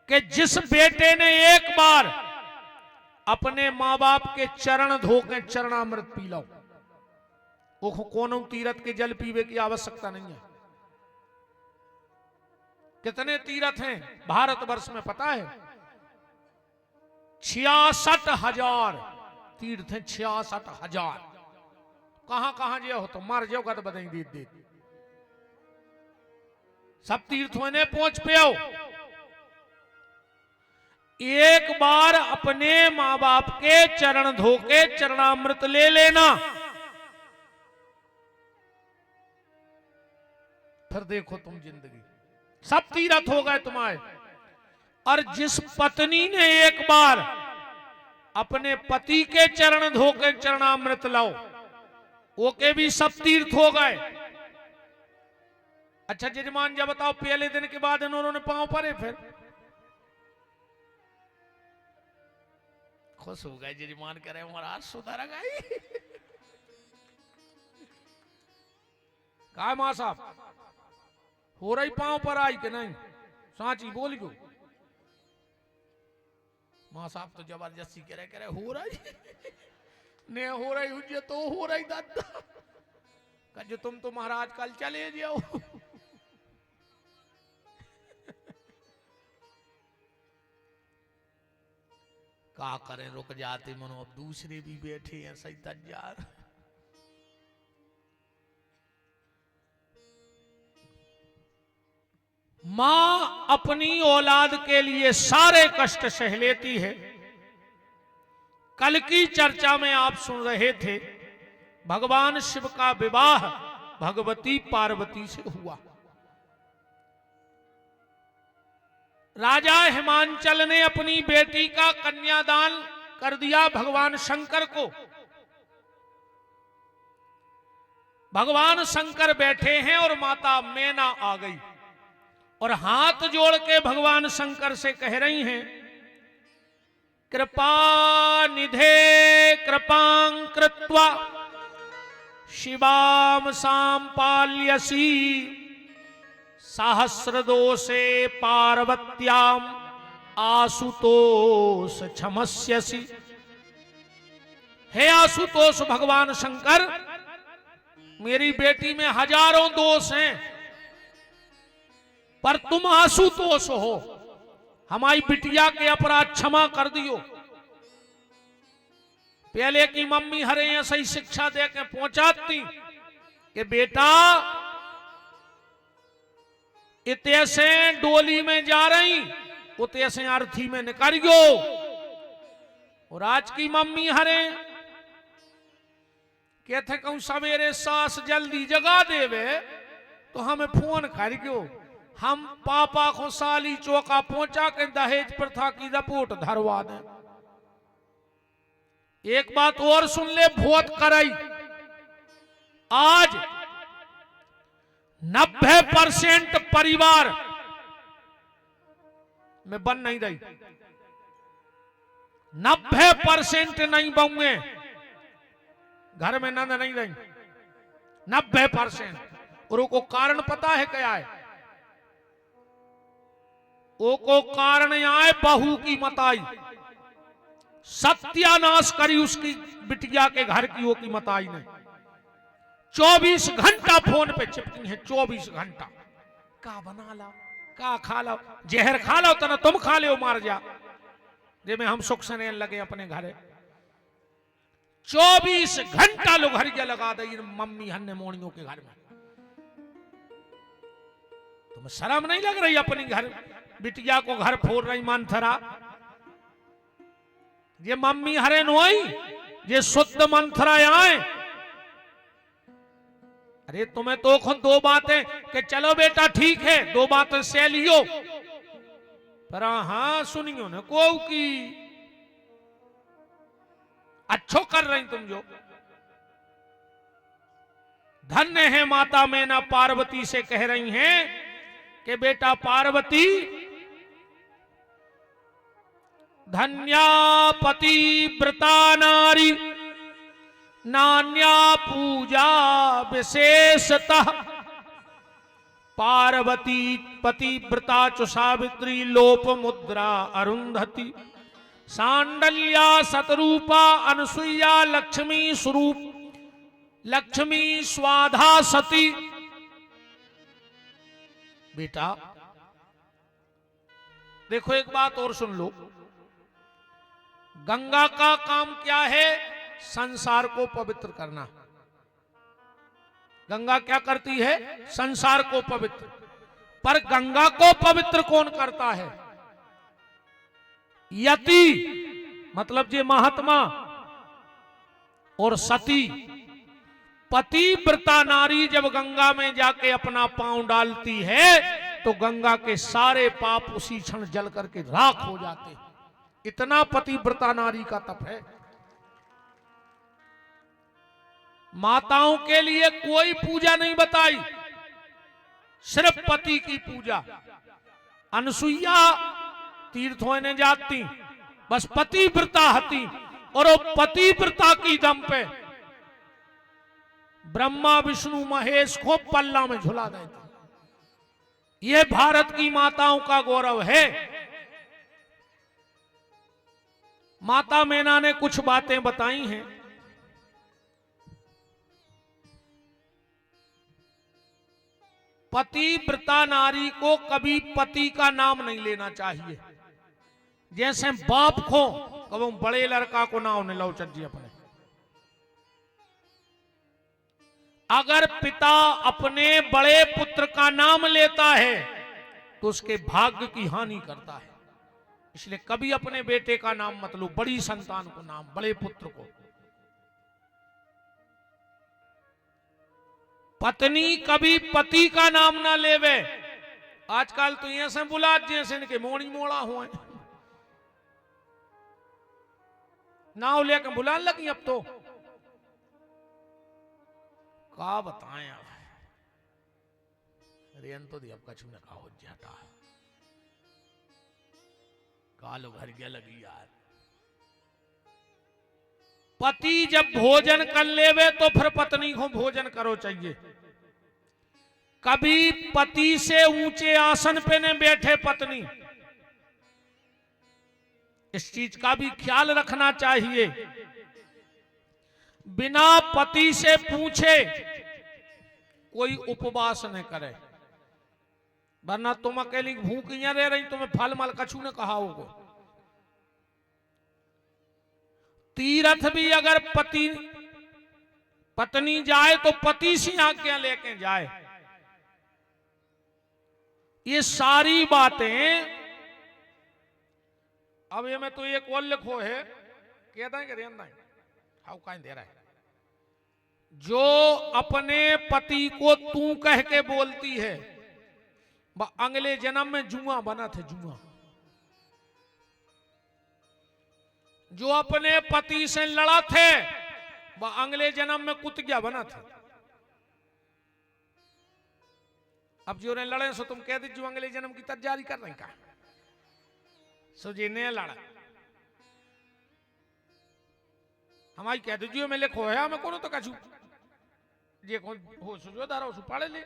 कि जिस बेटे ने एक बार अपने मां बाप के चरण धो के चरणामृत पी लो, वो कोनो तीर्थ के जल पीवे की आवश्यकता नहीं है। कितने तीर्थ हैं भारतवर्ष में पता है? 66,000 तीर्थ हैं, 66,000। कहां कहां जो हो तो मर जाओ तो बताई दे दे सब तीर्थों ने पहुंच पे आओ। एक बार अपने मां बाप के चरण धो के चरणामृत ले लेना, फिर देखो तुम जिंदगी सब तीर्थ हो गए तुम्हारे। और जिस पत्नी ने एक बार अपने पति के चरण धो के चरणामृत लाओ, वो के भी सब तीर्थ हो गए। अच्छा जजमान जब बताओ पहले दिन के बाद इन्होंने पांव परे, फिर खुश हो गए। जजमान कह रहे महाराज सुधर गई। कहा मां साहब हो रही पांव पर आई कि नहीं? सांची बोल गो। मां साहब तो जबरदस्ती करे हो रही ने हो रही हुई तो हो रही दादा कह तुम तो महाराज कल चले जाओ। क्या करें, रुक जाते मनो, अब दूसरे भी बैठे हैं सही तैयार। मां अपनी औलाद के लिए सारे कष्ट सह लेती है। कल की चर्चा में आप सुन रहे थे भगवान शिव का विवाह भगवती पार्वती से हुआ। राजा हिमांचल ने अपनी बेटी का कन्यादान कर दिया भगवान शंकर को। भगवान शंकर बैठे हैं और माता मैना आ गई और हाथ जोड़ के भगवान शंकर से कह रही हैं, कृपा निधे कृपां कृत्वा शिवाम सांपाल्यसी सहस्रदोषे पार्वत्याम आशुतोष क्षमस्यसि। हे आशुतोष भगवान शंकर, मेरी बेटी में हजारों दोष हैं पर तुम आशुतोष हो, हमारी बिटिया के अपराध क्षमा कर दियो। पहले की मम्मी हरे ऐसी शिक्षा दे के पहुंचाती कि बेटा इतने से डोली में जा रही उतने से अर्थी में निकलियो। और आज की मम्मी हरे कहते कहूं सवेरे सास जल्दी जगा देवे तो हमें फोन करियो, हम पापा को साली चौका पहुंचा के दहेज प्रथा की रिपोर्ट धरवा दें। एक बात और सुन ले, बहुत कराई, आज 90% परिवार में बन नहीं रही, 90% नहीं बहुए घर में नंद नहीं रही, 90%। और वो कारण पता है क्या है? वो को कारण आए बहू की मताई, सत्यानाश करी उसकी बिटिया के घर की, वो की मताई ने 24 घंटा फोन पे चिपकी है, 24 घंटा। का बना लो, का खा लो, जहर खा लो तो ना तुम खा ले मार जा, जे में हम सुख से नहीं लगे अपने घरे। 24 घंटा लोग हरिया लगा दे मम्मी हन्ने मोनियों के घर में। तुम्हें शर्म नहीं लग रही अपनी घर बिटिया को घर फोड़ रही मंथरा? ये मम्मी हरे नोई ये शुद्ध मंथरा आए। अरे तुम्हें तो खुद दो बातें कि चलो बेटा ठीक है, दो बातें से लियो, पर हाँ सुनियो न को की अच्छो कर रही तुम जो। धन्य है माता मैना पार्वती से कह रही हैं कि बेटा पार्वती धन्या पति व्रता नारी नान्या पूजा विशेषतः पार्वती पतिव्रता च सावित्री लोप मुद्रा अरुंधति सांडल्या सतरूपा अनसुईया लक्ष्मी स्वरूप लक्ष्मी स्वाधा सती। बेटा देखो एक बात और सुन लो, गंगा का काम क्या है? संसार को पवित्र करना। गंगा क्या करती है? संसार को पवित्र। पर गंगा को पवित्र कौन करता है? यति मतलब जे महात्मा, और सती पतिव्रता नारी जब गंगा में जाके अपना पांव डालती है तो गंगा के सारे पाप उसी क्षण जल करके राख हो जाते। इतना पतिव्रता नारी का तप है। माताओं के लिए कोई पूजा नहीं बताई, सिर्फ पति की पूजा। अनसुईया तीर्थों ने जाती, बस पतिव्रता हती, और वो पतिव्रता की दम पे ब्रह्मा विष्णु महेश को पल्ला में झुला देते। यह भारत की माताओं का गौरव है। माता मैना ने कुछ बातें बताई हैं। पतिव्रता नारी को कभी पति का नाम नहीं लेना चाहिए। जैसे बाप को कब बड़े लड़का को ना होने लो चज्जी अपने। अगर पिता अपने बड़े पुत्र का नाम लेता है तो उसके भाग्य की हानि करता है। इसलिए कभी अपने बेटे का नाम मत लो, बड़ी संतान को नाम, बड़े पुत्र को। पत्नी कभी पति का नाम ना लेवे। आजकल तो ऐसे बुला जैसे इनके मोड़ी मोड़ा हुए नाव लेकर बुलाने लगी। अब तो का बताएं अब, रेन तो अब कछु न का हो जाता है। कालो घर गया लगी यार। पति जब भोजन कर लेवे तो फिर पत्नी को भोजन करो चाहिए। कभी पति से ऊंचे आसन पे न बैठे पत्नी, इस चीज का भी ख्याल रखना चाहिए। बिना पति से पूछे कोई उपवास न करे, वरना तुम अकेली भूखियां रह रही, तुम्हें फल मल कछु ने कहा होगा। तीर्थ भी अगर पत्नी जाए तो पति से आज्ञा लेके जाए। ये सारी बातें अब ये मैं तो एक और लिखो है, कहता है कि हाउ कहीं दे रहा है। जो अपने पति को तू कह के बोलती है वह अगले जन्म में जुआ बना थे। जुआ जो अपने पति से लड़ा थे वह अगले जन्म में कुतिया बना थे। अब जो ने लड़े सो तुम कह दीजिए अगले जन्म की तैयारी कर रही का, सो जी ने लड़ा हमारी कह दीजिए मैं लिखो है मैं कौन तो कछु जे कौन हो सो जो दारा सो पढ़े ले।